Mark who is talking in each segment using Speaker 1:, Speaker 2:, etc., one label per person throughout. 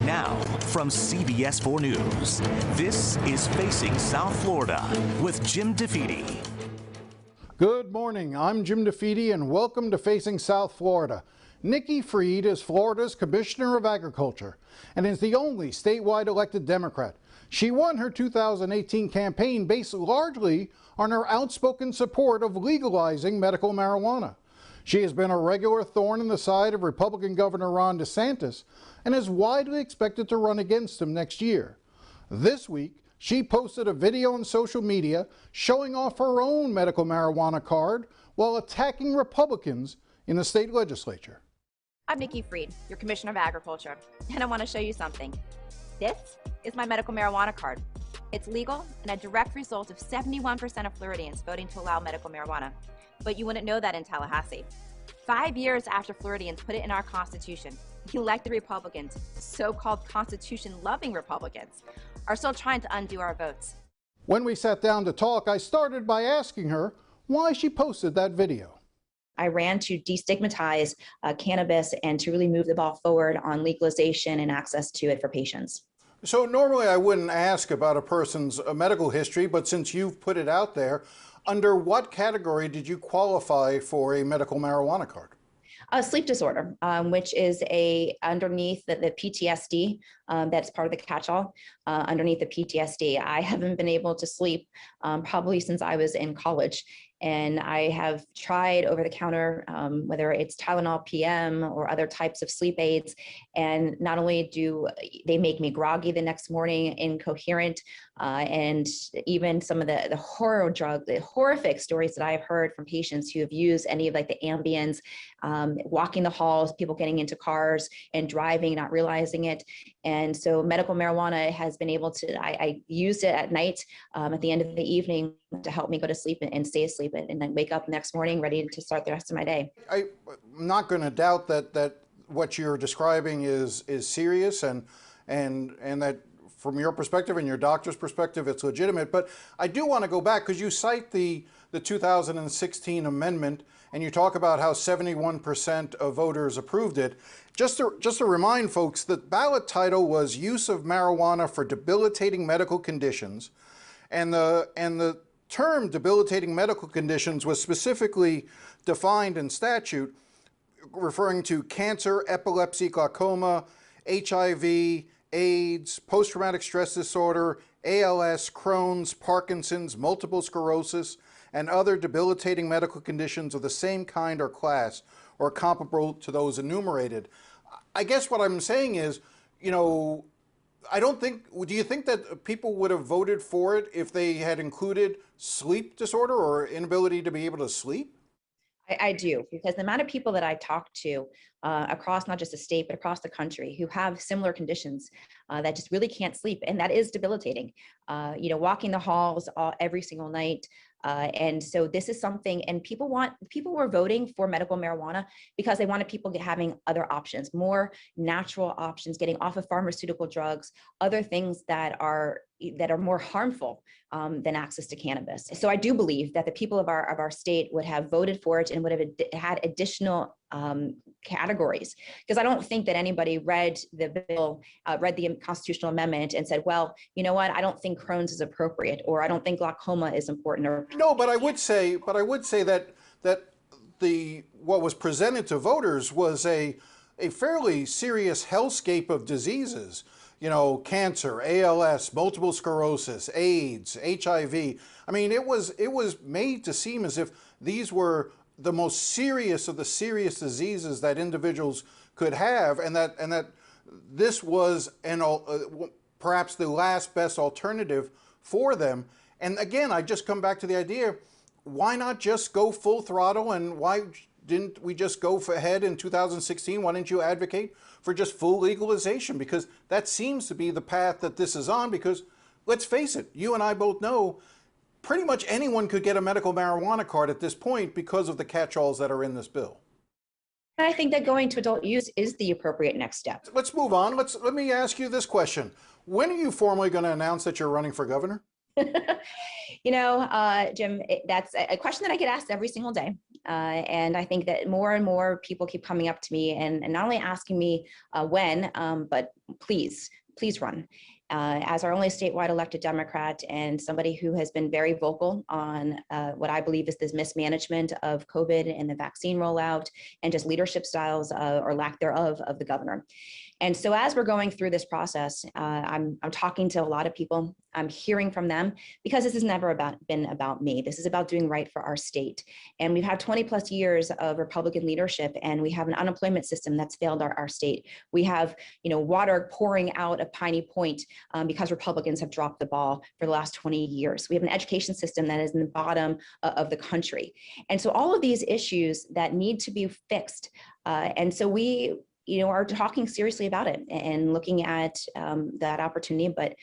Speaker 1: Now, from CBS 4 News, this is Facing South Florida with Jim DeFede.
Speaker 2: Good morning, I'm Jim DeFede and welcome to Facing South Florida. Nikki Fried is Florida's Commissioner of Agriculture and is the only statewide elected Democrat. She won her 2018 campaign based largely on her outspoken support of legalizing medical marijuana. She has been a regular thorn in the side of Republican Governor Ron DeSantis and is widely expected to run against him next year. This week, she posted a video on social media showing off her own medical marijuana card while attacking Republicans in the state legislature.
Speaker 3: I'm Nikki Fried, your Commissioner of Agriculture, and I want to show you something. This is my medical marijuana card. It's legal and a direct result of 71% of Floridians voting to allow medical marijuana. But you wouldn't know that in Tallahassee. 5 years after Floridians put it in our Constitution, elected Republicans, so-called Constitution-loving Republicans, are still trying to undo our votes.
Speaker 2: When we sat down to talk, I started by asking her why she posted that video.
Speaker 4: I ran to destigmatize cannabis and to really move the ball forward on legalization and access to it for patients.
Speaker 2: So normally I wouldn't ask about a person's medical history, but since you've put it out there, under what category did you qualify for a medical marijuana card?
Speaker 4: A sleep disorder, which is underneath the PTSD, that's part of the catch-all. Underneath the PTSD, I haven't been able to sleep probably since I was in college. And I have tried over-the-counter, whether it's Tylenol PM or other types of sleep aids, and not only do they make me groggy the next morning, incoherent, and even some of the horrific stories that I have heard from patients who have used any of like the Ambiens, walking the halls, people getting into cars and driving, not realizing it. And so medical marijuana has been able to, I used it at night at the end of the evening to help me go to sleep and stay asleep and then wake up next morning ready to start the rest of my day. I'm
Speaker 2: not going to doubt that what you're describing is serious and that from your perspective and your doctor's perspective, it's legitimate. But I do want to go back because you cite the 2016 amendment and you talk about how 71% of voters approved it. Just to remind folks, the ballot title was Use of Marijuana for Debilitating Medical Conditions. And the term debilitating medical conditions was specifically defined in statute, referring to cancer, epilepsy, glaucoma, HIV, AIDS, post-traumatic stress disorder, ALS, Crohn's, Parkinson's, multiple sclerosis, and other debilitating medical conditions of the same kind or class or comparable to those enumerated. I guess what I'm saying is, you know, do you think that people would have voted for it if they had included sleep disorder or inability to be able to sleep?
Speaker 4: I do, because the amount of people that I talk to across not just the state, but across the country who have similar conditions that just really can't sleep, and that is debilitating. Walking the halls every single night. And so this is something, and people were voting for medical marijuana because they wanted people having other options, more natural options, getting off of pharmaceutical drugs, other things that are more harmful than access to cannabis. So I do believe that the people of our state would have voted for it and would have had additional categories, because I don't think that anybody read the bill, read the constitutional amendment and said, well, you know what, I don't think Crohn's is appropriate, or I don't think glaucoma is important. Or
Speaker 2: no, but I would say that what was presented to voters was a fairly serious hellscape of diseases. You know, cancer, ALS, multiple sclerosis, AIDS, HIV. I mean, it was made to seem as if these were the most serious of the serious diseases that individuals could have, and that this was perhaps the last best alternative for them. And again, I just come back to the idea, why not just go full throttle, and why didn't we just go ahead in 2016? Why didn't you advocate for just full legalization? Because that seems to be the path that this is on, because let's face it, you and I both know pretty much anyone could get a medical marijuana card at this point because of the catch-alls that are in this bill.
Speaker 4: I think that going to adult use is the appropriate next step.
Speaker 2: Let's move on. Let me ask you this question. When are you formally going to announce that you're running for governor?
Speaker 4: Jim, that's a question that I get asked every single day. And I think that more and more people keep coming up to me and not only asking me when, but please run. As our only statewide elected Democrat and somebody who has been very vocal on what I believe is this mismanagement of COVID and the vaccine rollout and just leadership styles or lack thereof of the governor. And so as we're going through this process, I'm talking to a lot of people. I'm hearing from them because this has never been about me. This is about doing right for our state. And we've had 20 plus years of Republican leadership, and we have an unemployment system that's failed our state. We have, water pouring out of Piney Point because Republicans have dropped the ball for the last 20 years. We have an education system that is in the bottom of the country. And so all of these issues that need to be fixed. And so we are talking seriously about it and looking at that opportunity. But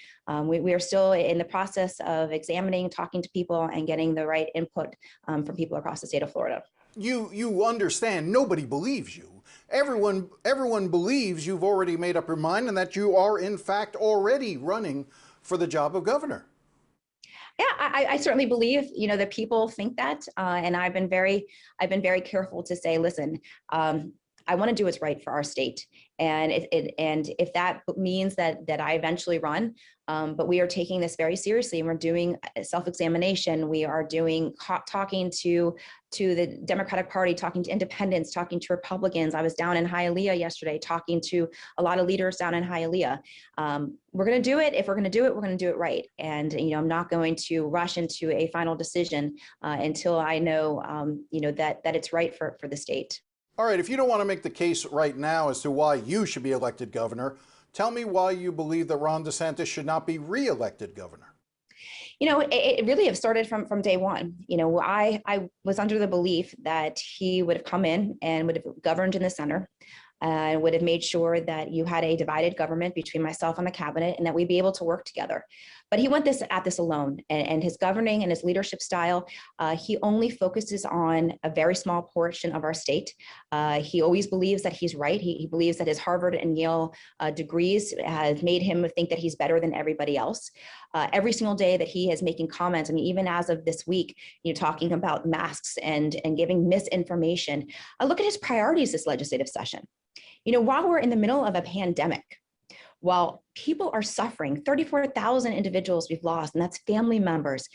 Speaker 4: we are still in the process of examining, talking to people, and getting the right input from people across the state of Florida.
Speaker 2: You understand nobody believes you. Everyone believes you've already made up your mind and that you are in fact already running for the job of governor.
Speaker 4: Yeah, I certainly believe, that people think that, and I've been very careful to say, listen, I want to do what's right for our state. And if that means that I eventually run, but we are taking this very seriously, and we're doing self-examination. We are talking to the Democratic Party, talking to independents, talking to Republicans. I was down in Hialeah yesterday, talking to a lot of leaders down in Hialeah. We're going to do it. If we're going to do it, we're going to do it right. And I'm not going to rush into a final decision until I know that it's right for the state.
Speaker 2: All right, if you don't want to make the case right now as to why you should be elected governor, tell me why you believe that Ron DeSantis should not be re-elected governor.
Speaker 4: It really have started from day one. I was under the belief that he would have come in and would have governed in the center, and would have made sure that you had a divided government between myself and the cabinet, and that we'd be able to work together. But he went at this alone, and his governing and his leadership style, he only focuses on a very small portion of our state. He always believes that he's right. He believes that his Harvard and Yale degrees has made him think that he's better than everybody else. Every single day that he is making comments, I mean, even as of this week, talking about masks and giving misinformation. Look at his priorities this legislative session. While we're in the middle of a pandemic, while people are suffering, 34,000 individuals we've lost, and that's family members,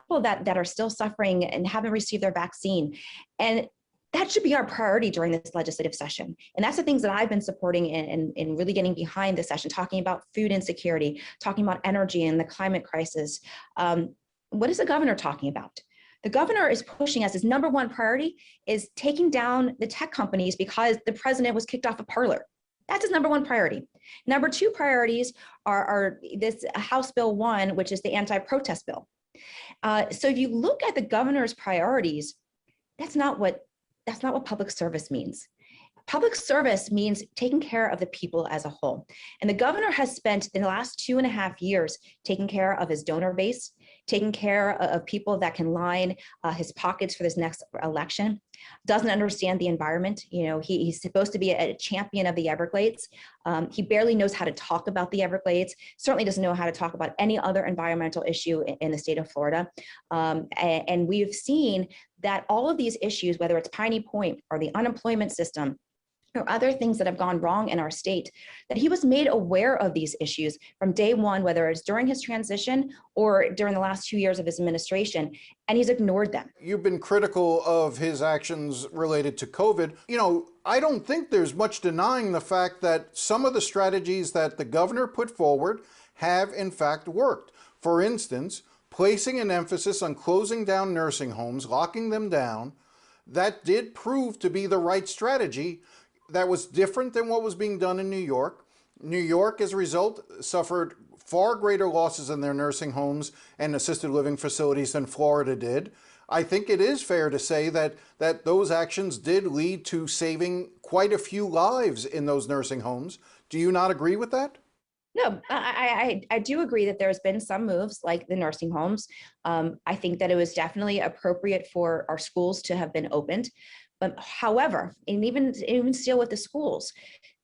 Speaker 4: people that are still suffering and haven't received their vaccine. And that should be our priority during this legislative session. And that's the things that I've been supporting and really getting behind this session, talking about food insecurity, talking about energy and the climate crisis. What is the governor talking about? The governor is pushing us, his number one priority is taking down the tech companies because the president was kicked off of Parler. That's his number one priority. Number two priorities are this House Bill 1, which is the anti-protest bill. So if you look at the governor's priorities, that's not what public service means. Public service means taking care of the people as a whole. And the governor has spent the last 2.5 years taking care of his donor base, taking care of people that can line his pockets for this next election, doesn't understand the environment. He's supposed to be a champion of the Everglades. He barely knows how to talk about the Everglades, certainly doesn't know how to talk about any other environmental issue in the state of Florida. And we've seen that all of these issues, whether it's Piney Point or the unemployment system, or other things that have gone wrong in our state, that he was made aware of these issues from day one, whether it's during his transition or during the last 2 years of his administration, and he's ignored them.
Speaker 2: You've been critical of his actions related to COVID. I don't think there's much denying the fact that some of the strategies that the governor put forward have in fact worked. For instance, placing an emphasis on closing down nursing homes, locking them down, that did prove to be the right strategy. That was different than what was being done in New York. New York, as a result, suffered far greater losses in their nursing homes and assisted living facilities than Florida did. I think it is fair to say that those actions did lead to saving quite a few lives in those nursing homes. Do you not agree with that?
Speaker 4: No, I do agree that there's been some moves like the nursing homes. I think that it was definitely appropriate for our schools to have been opened. But however, and even still with the schools,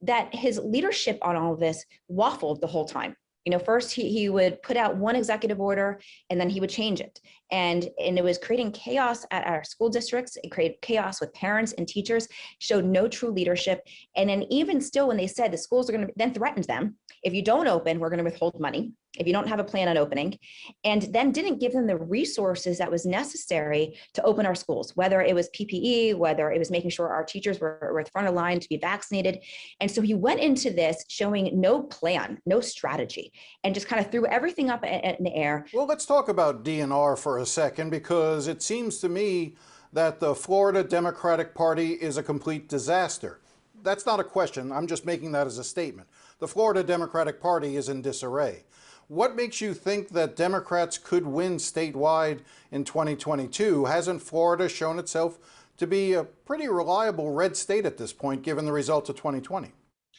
Speaker 4: that his leadership on all of this waffled the whole time. First he would put out one executive order and then he would change it. And it was creating chaos at our school districts. It created chaos with parents and teachers, showed no true leadership. And then even still, when they said the schools are going to, then threatened them, if you don't open, we're going to withhold money if you don't have a plan on opening, and then didn't give them the resources that was necessary to open our schools, whether it was PPE, whether it was making sure our teachers were at the front of the line to be vaccinated. And so he went into this showing no plan, no strategy, and just kind of threw everything up in the air.
Speaker 2: Well, let's talk about DNR for a second, because it seems to me that the Florida Democratic Party is a complete disaster. That's not a question. I'm just making that as a statement. The Florida Democratic Party is in disarray. What makes you think that Democrats could win statewide in 2022? Hasn't Florida shown itself to be a pretty reliable red state at this point, given the results of 2020?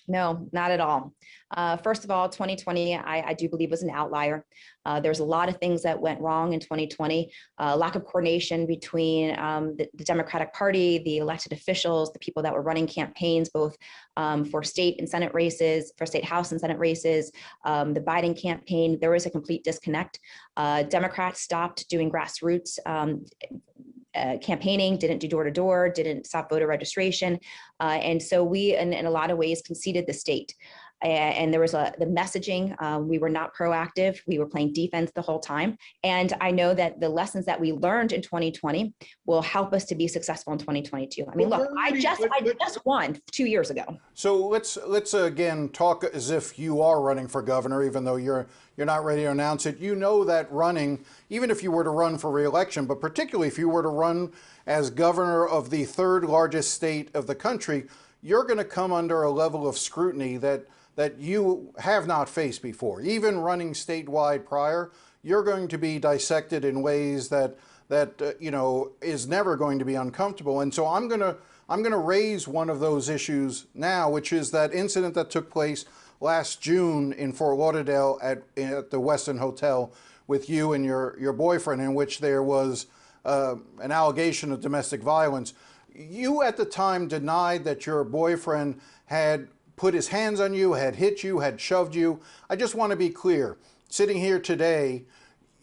Speaker 4: No, not at all. First of all, 2020, I do believe was an outlier. There's a lot of things that went wrong in 2020. Lack of coordination between the Democratic Party, the elected officials, the people that were running campaigns, both for state and Senate races, for state House and Senate races, the Biden campaign. There was a complete disconnect. Democrats stopped doing grassroots campaigning, didn't do door-to-door, didn't stop voter registration. And so we, in a lot of ways, conceded the state. And there was the messaging, we were not proactive. We were playing defense the whole time. And I know that the lessons that we learned in 2020 will help us to be successful in 2022. I mean, look, I just won 2 years ago.
Speaker 2: So let's again talk as if you are running for governor, even though you're not ready to announce it. You know that running, even if you were to run for re-election, but particularly if you were to run as governor of the third largest state of the country, you're going to come under a level of scrutiny that you have not faced before. Even running statewide prior, you're going to be dissected in ways that is never going to be uncomfortable. And so I'm going to raise one of those issues now, which is that incident that took place last June in Fort Lauderdale at the Westin Hotel with you and your boyfriend, in which there was an allegation of domestic violence. You at the time denied that your boyfriend had put his hands on you, had hit you, had shoved you. I just want to be clear, sitting here today,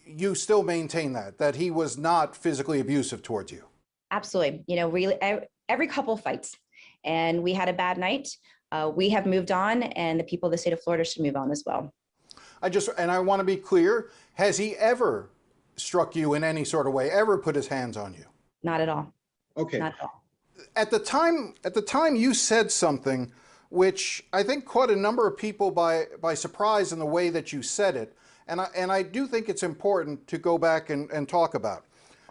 Speaker 2: you still maintain that he was not physically abusive towards you.
Speaker 4: Absolutely. Really, every couple fights, and we had a bad night. We have moved on, and the people of the state of Florida should move on as well.
Speaker 2: I want to be clear, has he ever struck you in any sort of way, ever put his hands on you?
Speaker 4: Not at all.
Speaker 2: Okay.
Speaker 4: Not at all.
Speaker 2: At the time you said something which I think caught a number of people by surprise in the way that you said it. And I do think it's important to go back and talk about.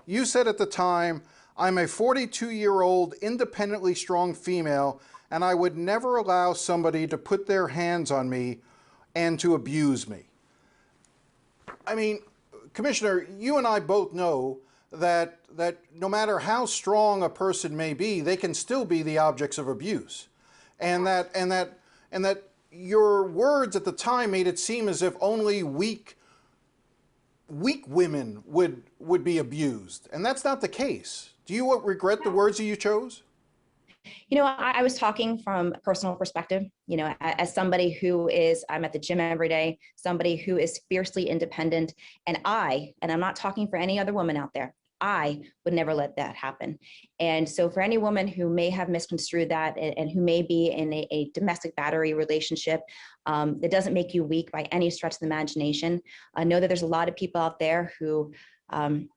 Speaker 2: You said at the time, I'm a 42-year-old independently strong female, and I would never allow somebody to put their hands on me and to abuse me. I mean, Commissioner, you and I both know that no matter how strong a person may be, they can still be the objects of abuse. And that your words at the time made it seem as if only weak women would be abused, and that's not the case. Do you regret the words that you chose?
Speaker 4: I was talking from a personal perspective, as somebody I'm at the gym every day, somebody who is fiercely independent, and I'm not talking for any other woman out there, I would never let that happen. And so for any woman who may have misconstrued that and who may be in a domestic battery relationship, that doesn't make you weak by any stretch of the imagination. Know that there's a lot of people out there who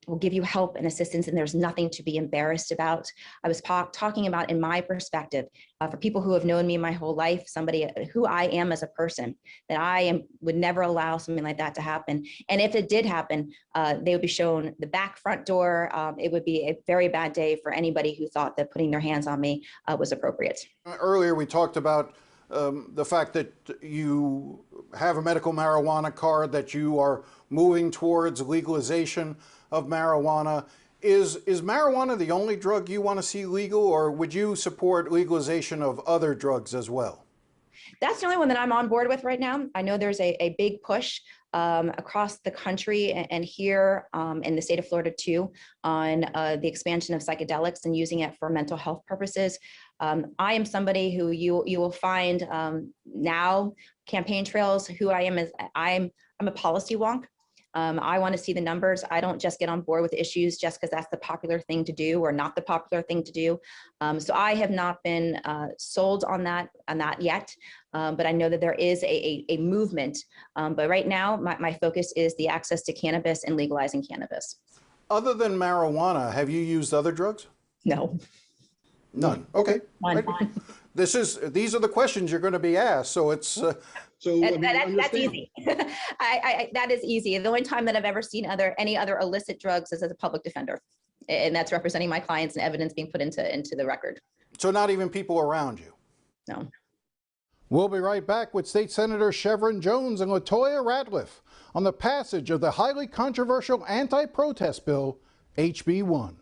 Speaker 4: will give you help and assistance, and there's nothing to be embarrassed about. I was talking about, in my perspective, for people who have known me my whole life, somebody who I am as a person, that would never allow something like that to happen. And if it did happen, they would be shown the back front door. It would be a very bad day for anybody who thought that putting their hands on me was appropriate.
Speaker 2: Earlier, we talked about the fact that you have a medical marijuana card, that you are moving towards legalization of marijuana. Is marijuana the only drug you want to see legal, or would you support legalization of other drugs as well?
Speaker 4: That's the only one that I'm on board with right now. I know there's a big push across the country and here in the state of Florida too on the expansion of psychedelics and using it for mental health purposes. I am somebody who you will find now campaign trails. Who I am is I'm a policy wonk. I want to see the numbers. I don't just get on board with issues just because that's the popular thing to do or not the popular thing to do. So I have not been sold on that yet, but I know that there is a movement. But right now, my focus is the access to cannabis and legalizing cannabis.
Speaker 2: Other than marijuana, have you used other drugs?
Speaker 4: No.
Speaker 2: None. Okay.
Speaker 4: None.
Speaker 2: Right. These are the questions you're going to be asked. So it's
Speaker 4: That's easy. That is easy. The only time that I've ever seen any other illicit drugs is as a public defender, and that's representing my clients and evidence being put into the record.
Speaker 2: So not even people around you.
Speaker 4: No.
Speaker 2: We'll be right back with State Senator Shevrin Jones and Latoya Ratliff on the passage of the highly controversial anti-protest bill, HB 1.